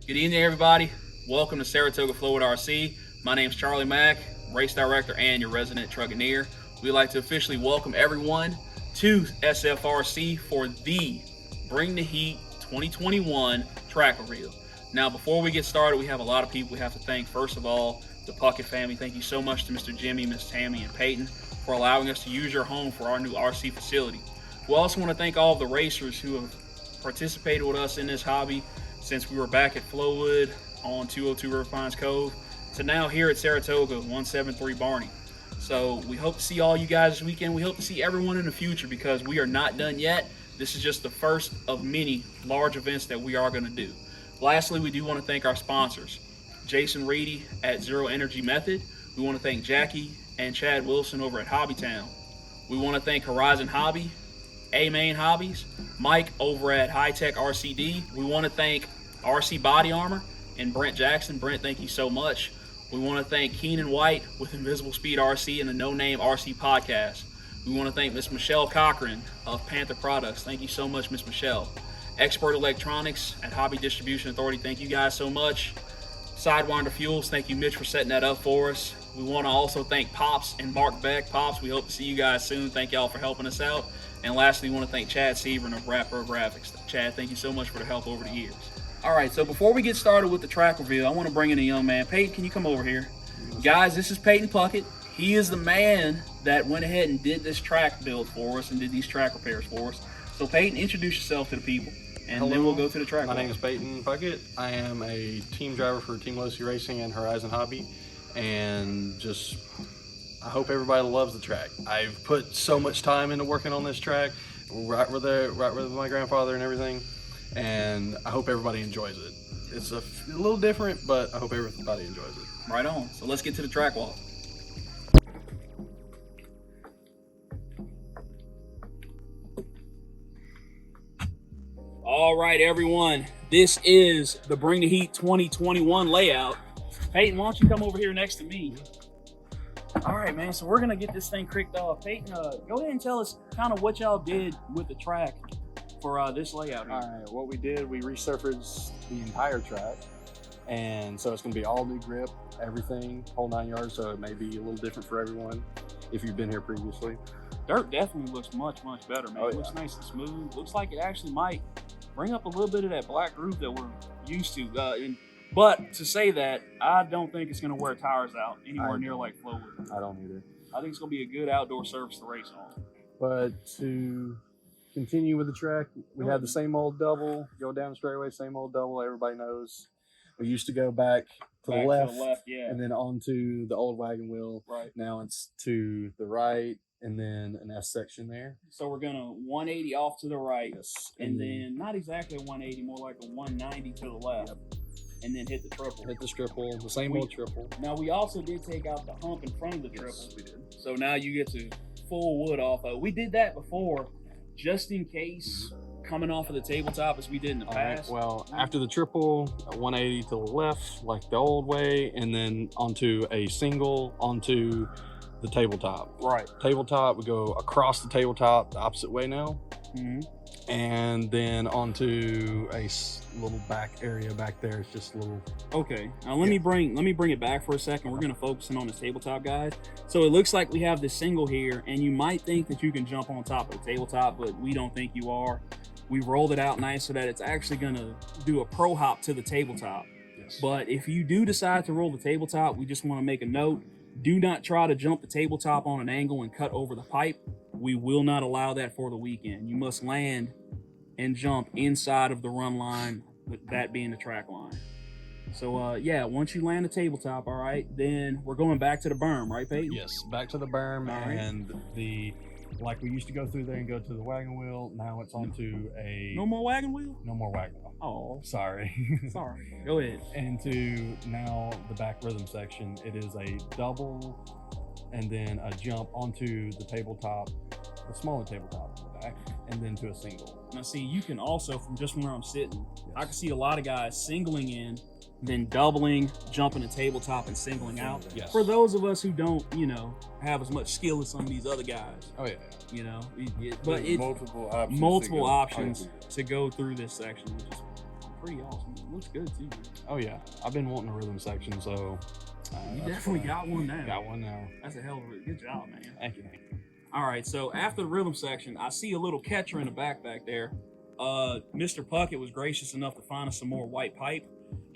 Good evening, everybody. Welcome to Saratoga-Flowood RC. My name's Charlie Mack, race director and your resident truckineer. We'd like to officially welcome everyone to SFRC for the Bring the Heat 2021 track reveal. Now, before we get started, we have a lot of people we have to thank. First of all, the Puckett family. Thank you so much to Mr. Jimmy, Miss Tammy, and Peyton for allowing us to use your home for our new RC facility. We also want to thank all of the racers who have participated with us in this hobby since we were back at Flowood on 202 River Pines Cove to now here at Saratoga 173 Barney. So we hope to see all you guys this weekend. We hope to see everyone in the future because we are not done yet. This is just the first of many large events that we are going to do. Lastly, we do want to thank our sponsors, Jason Reedy at Zero Energy Method. We want to thank Jackie and Chad Wilson over at Hobbytown. We want to thank Horizon Hobby, A-Main Hobbies, Mike over at High Tech RCD. We want to thank RC Body Armor and Brent Jackson. Brent, thank you so much. We want to thank Keenan White with Invisible Speed RC and the No Name RC Podcast. We want to thank Miss Michelle Cochran of Panther Products. Thank you so much, Miss Michelle. Expert Electronics at Hobby Distribution Authority. Thank you guys so much. Sidewinder Fuels, thank you, Mitch, for setting that up for us. We want to also thank Pops and Mark Beck. Pops, we hope to see you guys soon. Thank y'all for helping us out. And lastly, we want to thank Chad Severn of Rapro Graphics. Chad, thank you so much for the help over the years. All right, so before we get started with the track reveal, I want to bring in a young man. Peyton, can you come over here? Guys, this is Peyton Puckett. He is the man that went ahead and did this track build for us and did these track repairs for us. So Peyton, introduce yourself to the people, and Hello. then we'll go to the track. My name is Peyton Puckett. I am a team driver for Team Losi Racing and Horizon Hobby, and just I hope everybody loves the track. I've put so much time into working on this track, right with my grandfather and everything, and I hope everybody enjoys it. It's a little different, but I hope everybody enjoys it. Right on. So let's get to the track walk. All right, everyone. This is the Bring the Heat 2021 layout. Peyton, why don't you come over here next to me? All right, man. So we're gonna get this thing kicked off. Peyton, go ahead and tell us kind of what y'all did with the track for this layout here. All right, what we did, we resurfaced the entire track, and so it's going to be all new grip, everything, whole 9 yards. So it may be a little different for everyone if you've been here previously. Dirt definitely looks much better, man. Oh, It looks nice and smooth. Looks like it actually might bring up a little bit of that black groove that we're used to. But to say that, I don't think it's going to wear tires out anywhere near like Flowood. I don't either. I think it's going to be a good outdoor surface to race on. But to continue with the track, we had the same old double, go down the straightaway, same old double, everybody knows. We used to go back to the left, yeah. and then onto the old wagon wheel. Right. Now it's to the right, and then an S section there. So we're going to 180 off to the right, Yes. and then not exactly a 180, more like a 190 to the left, and then hit the triple. Hit the triple, the same old triple. Now, we also did take out the hump in front of the triple. Yes, we did. So now you get to full wood off of. We did that before, just in case, coming off of the tabletop as we did in the past. Well, after the triple, 180 to the left, like the old way, and then onto a single, onto the tabletop. Right. Tabletop, we go across the tabletop the opposite way now. Mm-hmm. And then onto a little back area back there. It's just a little. Okay, now let me bring it back for a second. We're gonna focus in on this tabletop, guys. So it looks like we have this single here, and you might think that you can jump on top of the tabletop, but we don't think you are. We rolled it out nice so that it's actually gonna do a pro hop to the tabletop. Yes. But if you do decide to roll the tabletop, we just want to make a note: do not try to jump the tabletop on an angle and cut over the pipe. We will not allow that for the weekend. You must land and jump inside of the run line, with that being the track line. So yeah, once you land the tabletop, all right, then we're going back to the berm, right, Peyton? Yes, back to the berm, All right. and like we used to go through there and go to the wagon wheel. Now it's onto a No more wagon wheel? no more wagon wheel. Oh, Sorry. sorry. Go ahead. Into now the back rhythm section. It is a double and then a jump onto the tabletop, the smaller tabletop in the back, and then to a single. Now see, you can also, from just where I'm sitting, I can see a lot of guys singling in, then doubling, jumping the tabletop and singling out. Yes. For those of us who don't, have as much skill as some of these other guys, Oh yeah. but it's multiple options. multiple options to go through this section, which is pretty awesome. It looks good too. Oh yeah, I've been wanting a rhythm section, so You definitely got one now. got one now. That's a hell of a good job, man. Thank you. All right, so after the rhythm section, I see a little catcher in the back there. Mr. Puckett was gracious enough to find us some more white pipe,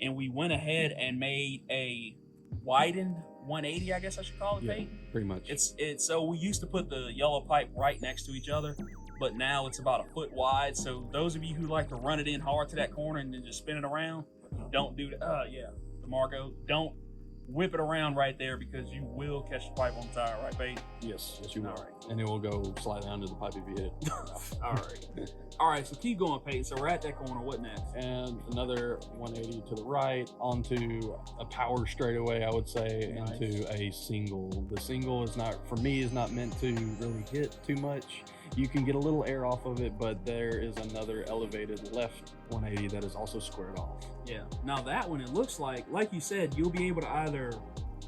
and we went ahead and made a widened 180, I guess I should call it, Peyton. Pretty much. It's so we used to put the yellow pipe right next to each other, but now it's about a foot wide. So those of you who like to run it in hard to that corner and then just spin it around, don't do that. Yeah, DeMarco, don't whip it around right there because you will catch the pipe on the tire, right, Peyton? Yes, you will. All right. And it will go slightly under the pipe if you hit it. All right, so keep going, Peyton. So we're at that corner. What next? And another 180 to the right onto a power straightaway, I would say, Nice. into a single. The single is not, for me, is not meant to really hit too much. You can get a little air off of it, but there is another elevated left 180 that is also squared off. Yeah. Now that one, it looks like you said, you'll be able to either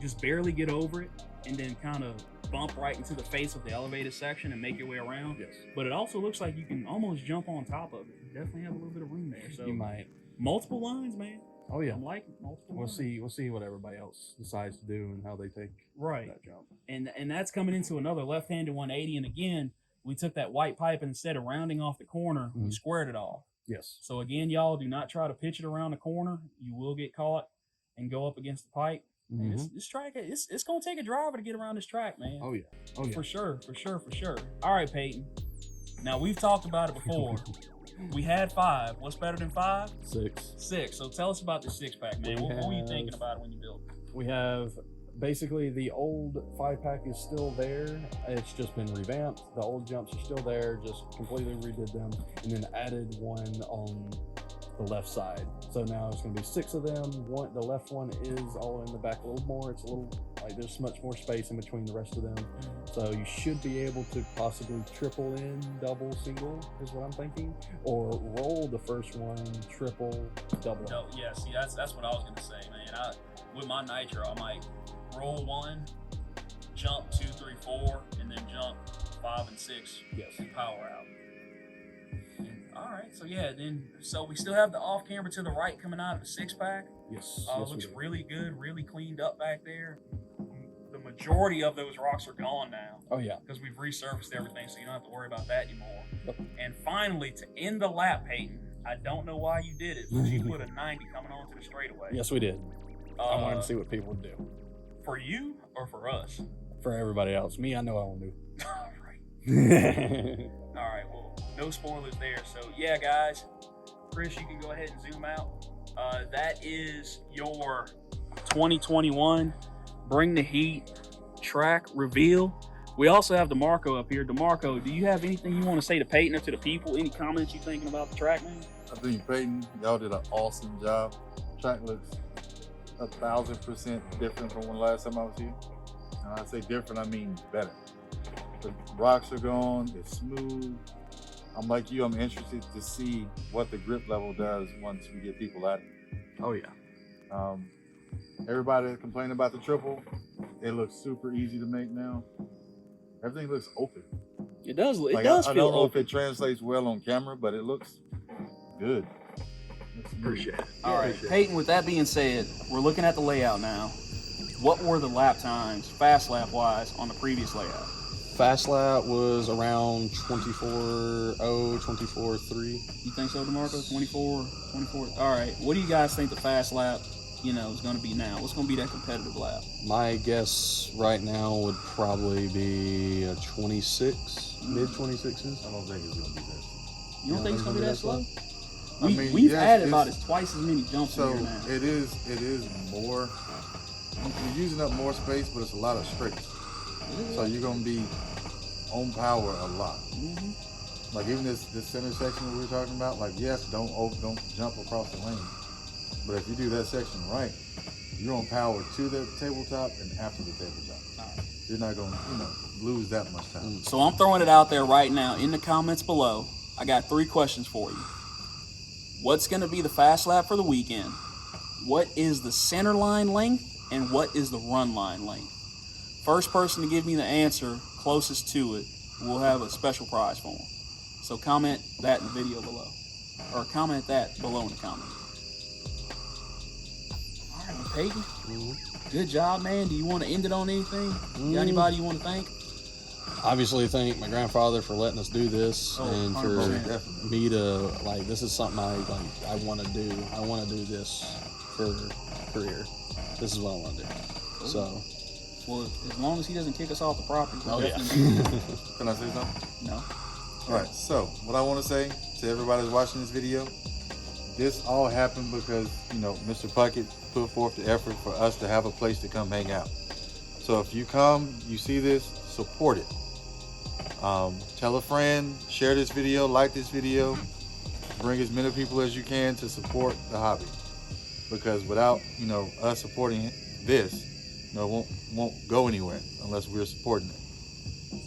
just barely get over it and then kind of bump right into the face of the elevated section and make your way around. Yes. But it also looks like you can almost jump on top of it. You definitely have a little bit of room there. So You might. multiple lines, man. Oh yeah. I'm liking multiple We'll lines. see what everybody else decides to do and how they take Right. that jump. And that's coming into another left-handed 180. And again, we took that white pipe and instead of rounding off the corner, we Mhm. squared it off. Yes. So again, y'all, do not try to pitch it around the corner. You will get caught and go up against the pipe. And this track, it's gonna take a driver to get around this track, man. Oh yeah. Oh yeah. For sure. All right, Peyton. Now we've talked about it before. We had 5. What's better than 5? 6. 6. So tell us about the 6-pack, man. We What were you have- thinking about it when you built it? We have basically the old 5-pack is still there. It's just been revamped. The old jumps are still there, just completely redid them and then added one on the left side. So now it's going to be 6 of them. The left one is all in the back a little more. It's a little like there's much more space in between the rest of them. So you should be able to possibly triple in, double, single is what I'm thinking, or roll the first one, triple, double. No, yeah. See, that's what I was gonna say, man. With my nitro, I might roll 1, jump 2, 3, 4, and then jump 5 and 6. Yes. And power out. All right. So yeah, so we still have the off camera to the right coming out of the 6-pack. Yes. Looks really good, really cleaned up back there. The majority of those rocks are gone now Oh yeah. because we've resurfaced everything, so you don't have to worry about that anymore. Yep. And finally, to end the lap, Peyton, I don't know why you did it, but you put a 90 coming onto the straightaway. Yes, we did. I wanted to see what people would do. For you or for us? For everybody else. Me, I know I won't do. All right. Yes, All right. Well, no spoilers there. So yeah, guys, Chris, you can go ahead and zoom out. That is your 2021 Bring the Heat track reveal. We also have DeMarco up here. DeMarco, do you have anything you want to say to Peyton or to the people? Any comments you thinking about the track, man? I think Peyton, y'all did an awesome job. Track looks 1,000% different from when last time I was here. And I say different, I mean better. The rocks are gone, it's smooth. I'm like you, I'm interested to see what the grip level does once we get people at it. oh yeah. Everybody complaining about the triple, it looks super easy to make now. Everything looks open. It does. It Like, does I feel don't know if open. it translates well on camera, but it looks good. Appreciate it. All right, Peyton, with that being said, we're looking at the layout now. What were the lap times, fast lap wise, on the previous layout? Fast lap was around 24.0, 24.3. You think so, DeMarco? 24? All right. What do you guys think the fast lap, is going to be now? What's going to be that competitive lap? My guess right now would probably be a 26, mid 26s. I don't think it's gonna be that. You don't think it's going to be that slow? I mean, We've yes, added about it's- twice as many jumps So in here now. it is more. You're using up more space, but it's a lot of straights. So you're gonna be on power a lot. Mm-hmm. Like even this center section that we were talking about. Like yes, don't jump across the lane. But if you do that section right, you're on power to the tabletop and after the tabletop. Right. You're not gonna lose that much time. So I'm throwing it out there right now in the comments below. I got 3 questions for you. What's going to be the fast lap for the weekend? What is the center line length? And what is the run line length? First person to give me the answer closest to it will have a special prize for them. So comment that in the video below. Or comment that below in the comments. right, well, Peyton, good job, man. Do you want to end it on anything? You got anybody you want to thank? Obviously, thank my grandfather for letting us do this, and 100%. for me to this is something I want to do. I want to do this for a career. This is what I want to do. Cool. So, well, as long as he doesn't kick us off the property. Can I say something? No. All right. So what I want to say to everybody that's watching this video, this all happened because Mr. Puckett put forth the effort for us to have a place to come hang out. So if you come, you see this, support it. Tell a friend, share this video, like this video, bring as many people as you can to support the hobby. Because without us supporting this, it won't go anywhere unless we're supporting it.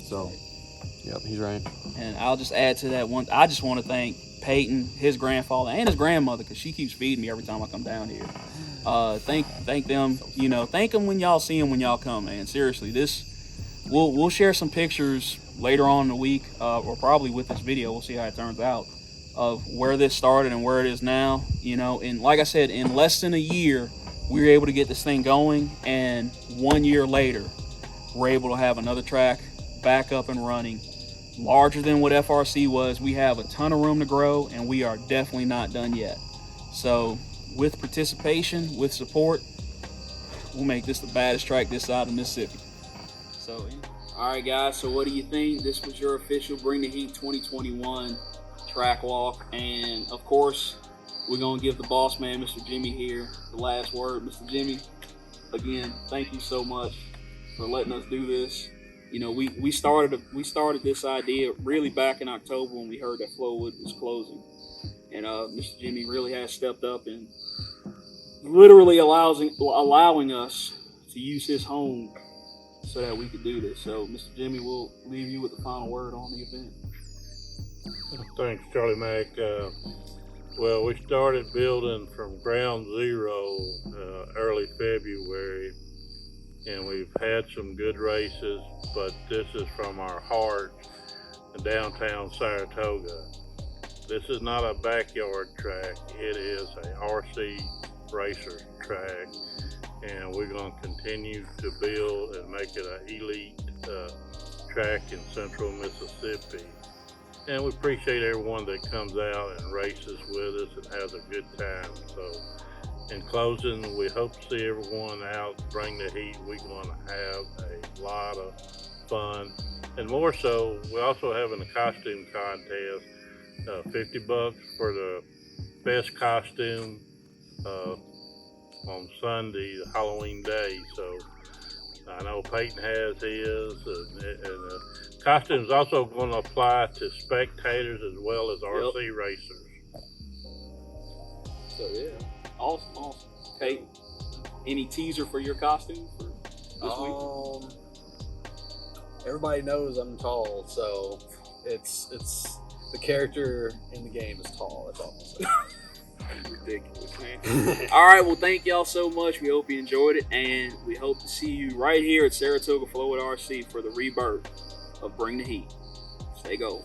So, yep, he's right. And I'll just add to that one. I just want to thank Peyton, his grandfather, and his grandmother, because she keeps feeding me every time I come down here. Thank them. Thank them when y'all see them when y'all come, man. Seriously, we'll share some pictures later on in the week, or probably with this video. We'll see how it turns out, of where this started and where it is now. And like I said, in less than a year, we were able to get this thing going, and 1 year later, we're able to have another track back up and running, larger than what FRC was. We have a ton of room to grow, and we are definitely not done yet. So with participation, with support, we'll make this the baddest track this side of Mississippi. So, all right, guys, so what do you think? This was your official Bring the Heat 2021 track walk, and of course, we're going to give the boss man, Mr. Jimmy here, the last word. Mr. Jimmy, again, thank you so much for letting us do this. We started this idea really back in October when we heard that Flowood was closing, and Mr. Jimmy really has stepped up and literally allowing us to use his home so that we could do this. So, Mr. Jimmy, we'll leave you with the final word on the event. Thanks, Charlie Mack. Well, we started building from ground zero early February, and we've had some good races, but this is from our heart in downtown Saratoga. This is not a backyard track. It is a RC racer track, and we're going to continue to build and make it an elite track in central Mississippi. And we appreciate everyone that comes out and races with us and has a good time. So, in closing, we hope to see everyone out. Bring the heat. We're going to have a lot of fun. And more so, we're also having a costume contest. $50 for the best costume on Sunday, the Halloween day. So I know Peyton has his, and costumes also going to apply to spectators as well as RC racers. So yeah, awesome. Peyton, any teaser for your costume for this week? Everybody knows I'm tall, so it's the character in the game is tall. That's all I'm saying. Ridiculous, man. All right, well, thank y'all so much. We hope you enjoyed it, and we hope to see you right here at Saratoga-Flowood RC for the rebirth of Bring the Heat. Stay gold.